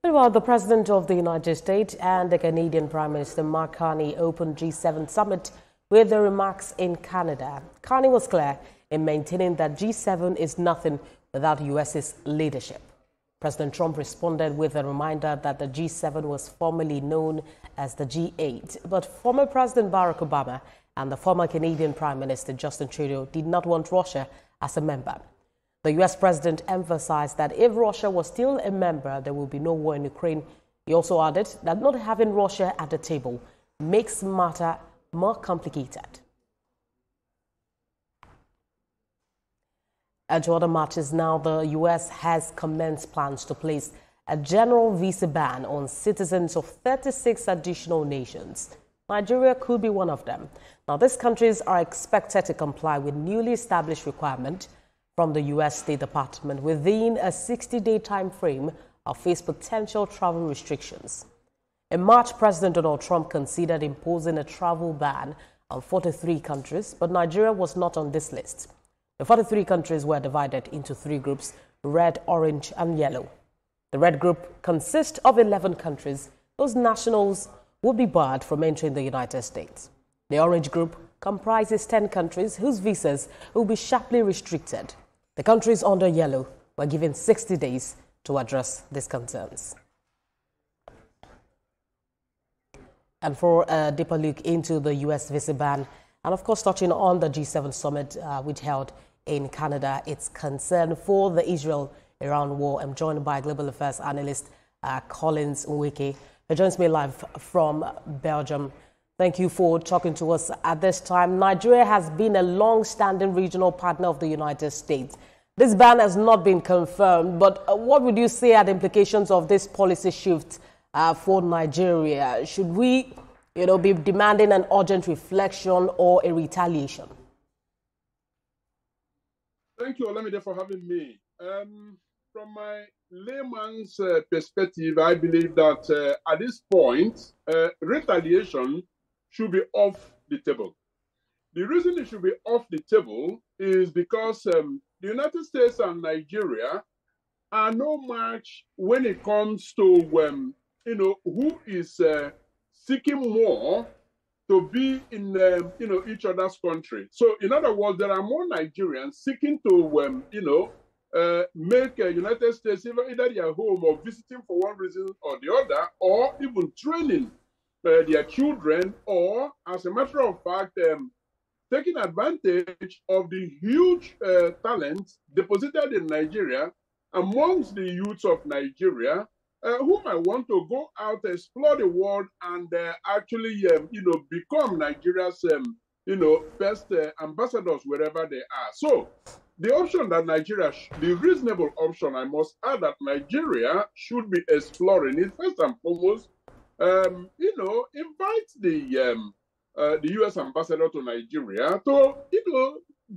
Well, the President of the United States and the Canadian Prime Minister Mark Carney opened G7 summit with their remarks in Canada. Carney was clear in maintaining that G7 is nothing without US's leadership. President Trump responded with a reminder that the G7 was formerly known as the G8, but former President Barack Obama and the former Canadian Prime Minister Justin Trudeau did not want Russia as a member. The U.S. president emphasized that if Russia was still a member, there will be no war in Ukraine. He also added that not having Russia at the table makes matter more complicated. And to other matters now, the U.S. has commenced plans to place a general visa ban on citizens of 36 additional nations. Nigeria could be one of them. Now, these countries are expected to comply with newly established requirements from the U.S. State Department within a 60-day time frame or face potential travel restrictions. In March, President Donald Trump considered imposing a travel ban on 43 countries, but Nigeria was not on this list. The 43 countries were divided into three groups: red, orange, and yellow. The red group consists of 11 countries. Those nationals would be barred from entering the United States. The orange group comprises 10 countries whose visas will be sharply restricted. The countries under yellow were given 60 days to address these concerns. And for a deeper look into the U.S. visa ban, and of course touching on the G7 summit which held in Canada, its concern for the Israel-Iran war, I'm joined by global affairs analyst Collins Nweke. He joins me live from Belgium. Thank you for talking to us at this time. Nigeria has been a long-standing regional partner of the United States. This ban has not been confirmed, but what would you say are the implications of this policy shift for Nigeria? Should we, be demanding an urgent reflection or a retaliation? Thank you, Olamide, for having me. From my layman's perspective, I believe that at this point, retaliation should be off the table. The reason it should be off the table is because the United States and Nigeria are no match when it comes to, who is seeking more to be in, each other's country. So, in other words, there are more Nigerians seeking to, make United States either their home or visiting for one reason or the other, or even training their children, or, as a matter of fact, taking advantage of the huge talent deposited in Nigeria amongst the youths of Nigeria, who might want to go out, explore the world, and actually, become Nigeria's, best ambassadors wherever they are. So, the option that the reasonable option, I must add, that Nigeria should be exploring is first and foremost, invite the U.S. ambassador to Nigeria to,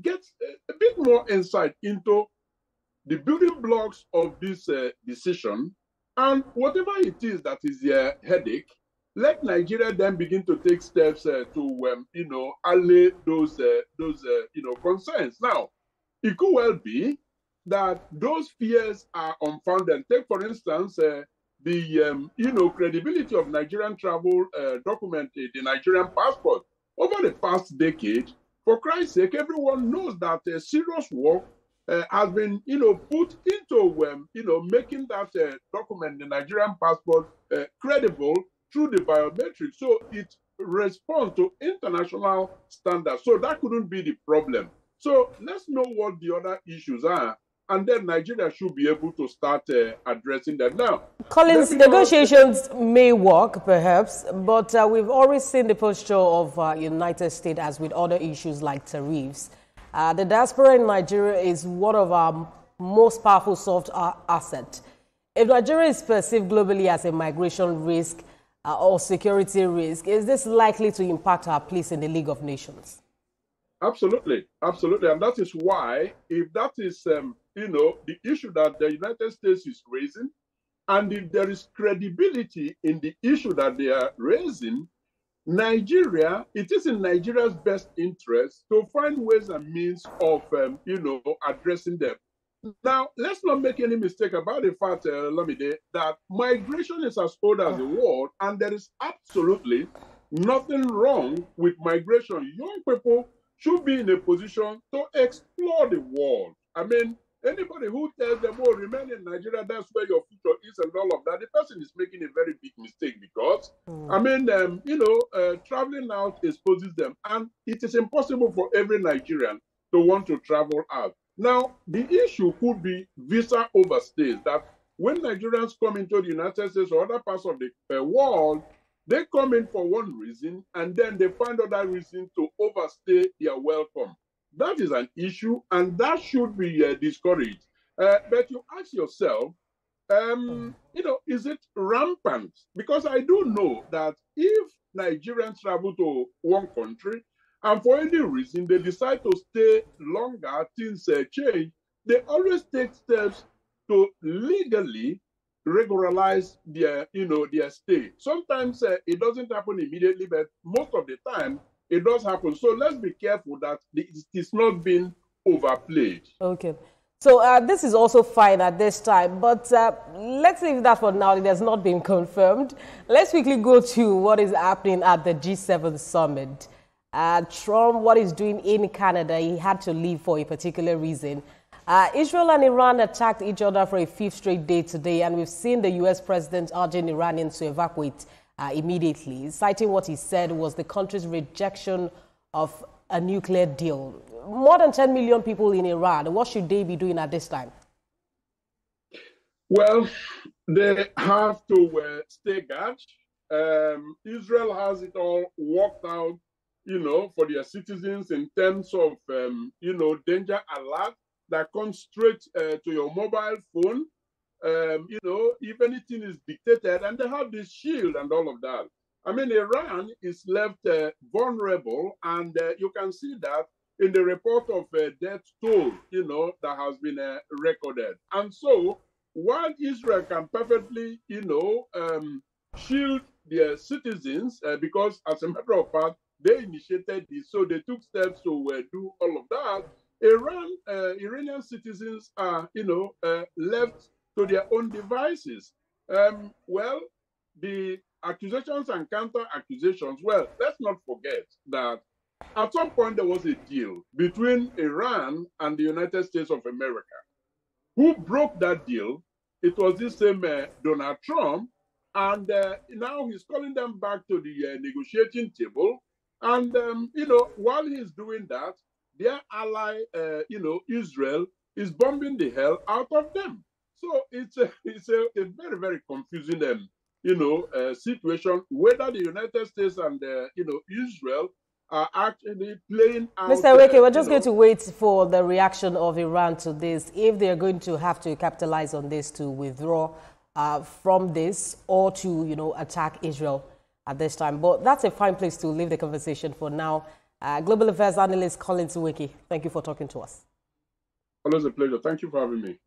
get a bit more insight into the building blocks of this decision, and whatever it is that is their headache, let Nigeria then begin to take steps to, allay those concerns. Now, it could well be that those fears are unfounded. Take, for instance, the credibility of Nigerian travel document, the Nigerian passport. Over the past decade, for Christ's sake, everyone knows that serious work has been, put into, making that document, the Nigerian passport, credible through the biometrics. So it responds to international standards. So that couldn't be the problem. So let's know what the other issues are, and then Nigeria should be able to start addressing them. Now, Collins, negotiations may work, perhaps, but we've always seen the posture of United States as with other issues like tariffs. The diaspora in Nigeria is one of our most powerful soft assets. If Nigeria is perceived globally as a migration risk or security risk, is this likely to impact our place in the League of Nations? Absolutely, absolutely. And that is why, if that is, the issue that the United States is raising, and if there is credibility in the issue that they are raising, it is in Nigeria's best interest to find ways and means of, addressing them. Now, let's not make any mistake about the fact, Lamide, that migration is as old as the world, and there is absolutely nothing wrong with migration. Young people should be in a position to explore the world. I mean, anybody who tells them, oh, remain in Nigeria, that's where your future is, and all of that, the person is making a very big mistake because, I mean, traveling out exposes them, and it is impossible for every Nigerian to want to travel out. Now, the issue could be visa overstays, that when Nigerians come into the United States or other parts of the world, they come in for one reason, and then they find other reason to overstay their welcome. That is an issue, and that should be discouraged. But you ask yourself, is it rampant? Because I do know that if Nigerians travel to one country, and for any reason they decide to stay longer, things change, they always take steps to legally regularize their stay. Sometimes it doesn't happen immediately, but most of the time it does happen. So let's be careful that it is not being overplayed. Okay. So this is also fine at this time, but let's leave that for now. It has not been confirmed. Let's quickly go to what is happening at the G7 summit. Trump, what he's doing in Canada, he had to leave for a particular reason. Israel and Iran attacked each other for a fifth straight day today, and we've seen the U.S. president urging Iranians to evacuate immediately, citing what he said was the country's rejection of a nuclear deal. More than 10 million people in Iran. What should they be doing at this time? Well, they have to stay guard. Israel has it all worked out, for their citizens in terms of, danger alert that comes straight to your mobile phone. If anything is dictated, and they have this shield and all of that. I mean, Iran is left vulnerable, and you can see that in the report of death toll, that has been recorded. And so, while Israel can perfectly, shield their citizens, because as a matter of fact, they initiated this, so they took steps to do all of that. Iranian citizens are, left to their own devices. Well, the accusations and counter-accusations, well, let's not forget that at some point there was a deal between Iran and the United States of America. Who broke that deal? It was this same Donald Trump, and now he's calling them back to the negotiating table. And, while he's doing that, their ally, Israel, is bombing the hell out of them. So it's a very, very confusing, situation, whether the United States and, Israel are actually playing out. Mr. Weke, we're just going to wait for the reaction of Iran to this, if they're going to have to capitalize on this to withdraw from this or to, attack Israel at this time. But that's a fine place to leave the conversation for now. Global Affairs Analyst Colin Weke, thank you for talking to us. Always a pleasure. Thank you for having me.